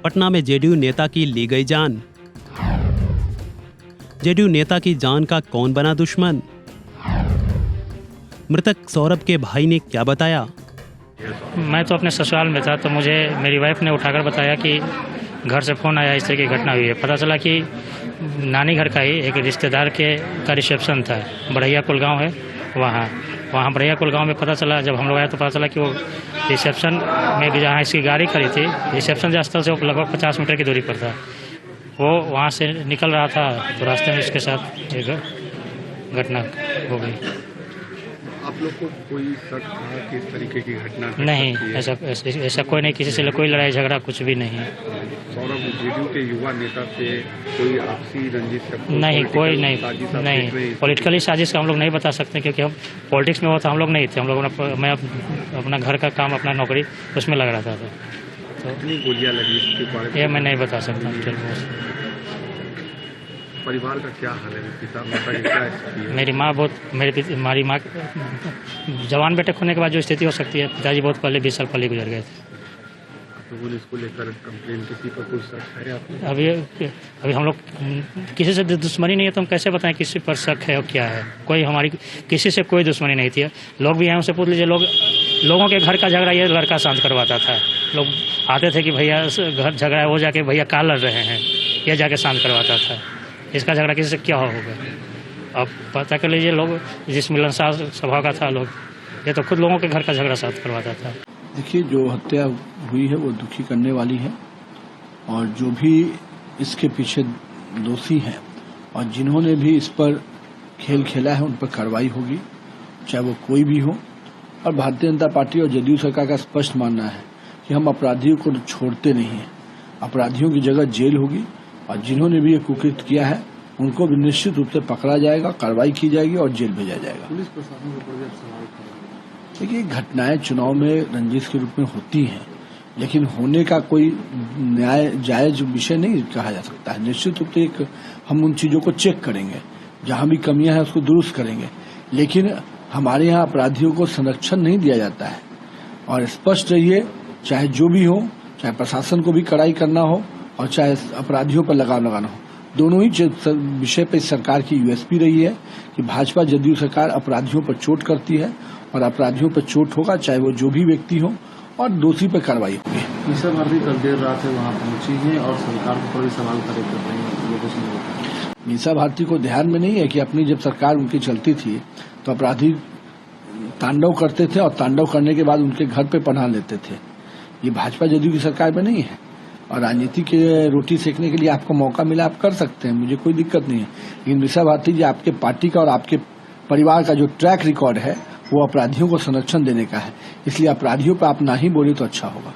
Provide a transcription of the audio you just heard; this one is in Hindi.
पटना में जेडीयू नेता की ली गई जान। जेडीयू नेता की जान का कौन बना दुश्मन? मृतक सौरभ के भाई ने क्या बताया? मैं तो अपने ससुराल में था, तो मुझे मेरी वाइफ ने उठाकर बताया कि घर से फ़ोन आया, इस तरह की घटना हुई है। पता चला कि नानी घर का ही एक रिश्तेदार का रिसेप्शन था, बढ़ैया कुल गाँव है वहाँ बढ़ैया कुल गाँव में पता चला, जब हम लोग आए तो पता चला कि वो रिसेप्शन में जहाँ इसकी गाड़ी खड़ी थी, रिसेप्शन स्थल से वो लगभग 50 मीटर की दूरी पर था। वो वहाँ से निकल रहा था तो रास्ते में इसके साथ एक घटना हो गई। आप लोग को कोई शक था कि इस तरीके की घटना नहीं, ऐसा कोई नहीं, किसी से कोई लड़ाई झगड़ा कुछ भी नहीं। सौरभ जेडीयू के युवा नेता से कोई आपसी रंजिश? नहीं, कोई नहीं। पॉलिटिकली साजिश का हम लोग नहीं बता सकते, क्योंकि हम पॉलिटिक्स में होता हम लोग नहीं थे। हम लोग मैं अपना घर का काम, अपना नौकरी उसमें लग रहा था। तो कितनी गोलियां लगी इसके बारे में ये मैं नहीं बता सकता। परिवार का क्या हाल है? पिता माता की क्या स्थिति है? हमारी माँ जवान बेटे होने के बाद जो स्थिति हो सकती है, पिताजी बहुत पहले 20 साल पहले गुजर गए थे। लोगों ने इसको लेकर कंप्लेन, किसी पर कुछ शक है आपको? अभी हम लोग किसी से दुश्मनी नहीं है, तो हम कैसे बताएं किसी पर शक है और क्या है? कोई हमारी किसी से कोई दुश्मनी नहीं थी। लोग भी हैं, उनसे पूछ लीजिए। लोगों के घर का झगड़ा ये लड़का शांत करवाता था। लोग आते थे कि भैया घर झगड़ा है, वो जाके भैया क्या लड़ रहे हैं, ये जाके शांत करवाता था। इसका झगड़ा किसी से क्या होगा? अब पता कर लीजिए। लोग जिस मिलनसार स्वभाव का था, लोग ये तो खुद लोगों के घर का झगड़ा शांत करवाता था। देखिए, जो हत्या हुई है वो दुखी करने वाली है, और जो भी इसके पीछे दोषी हैं और जिन्होंने भी इस पर खेल खेला है, उन पर कार्रवाई होगी, चाहे वो कोई भी हो। और भारतीय जनता पार्टी और जेडीयू सरकार का स्पष्ट मानना है कि हम अपराधियों को छोड़ते नहीं हैं। अपराधियों की जगह जेल होगी, और जिन्होंने भी ये कुकृत्य किया है उनको भी निश्चित रूप से पकड़ा जाएगा, कार्रवाई की जाएगी और जेल भेजा जाएगा। पुलिस प्रशासन के ऊपर सवाल खड़ा है। देखिए, घटनाएं चुनाव में रंजिश के रूप में होती हैं, लेकिन होने का कोई न्याय जायज विषय नहीं कहा जा सकता है। निश्चित रूप से हम उन चीजों को चेक करेंगे, जहां भी कमियां हैं उसको दुरुस्त करेंगे, लेकिन हमारे यहाँ अपराधियों को संरक्षण नहीं दिया जाता है। और स्पष्ट रहिए, चाहे जो भी हो, चाहे प्रशासन को भी कड़ाई करना हो और चाहे अपराधियों पर लगाम लगाना हो, दोनों ही विषय पर सरकार की यूएसपी रही है कि भाजपा जेडीयू सरकार अपराधियों पर चोट करती है, और अपराधियों पर चोट होगा चाहे वो जो भी व्यक्ति हो, और दोषी पर कार्रवाई होगी। मीसा भारती कल देर रात है वहाँ पहुंची है और सरकार के ऊपर भी सवाल खड़े कर रही है लोगों से। मीसा भारती को ध्यान में नहीं है कि अपनी जब सरकार उनकी चलती थी तो अपराधी तांडव करते थे, और तांडव करने के बाद उनके घर पे पनाह लेते थे। ये भाजपा जेडीयू की सरकार में नहीं है, और राजनीति के रोटी सेकने के लिए आपको मौका मिला, आप कर सकते हैं, मुझे कोई दिक्कत नहीं है। लेकिन मीसा भारती जी, आपके पार्टी का और आपके परिवार का जो ट्रैक रिकॉर्ड है वो अपराधियों को संरक्षण देने का है, इसलिए अपराधियों पर आप ना ही बोले तो अच्छा होगा।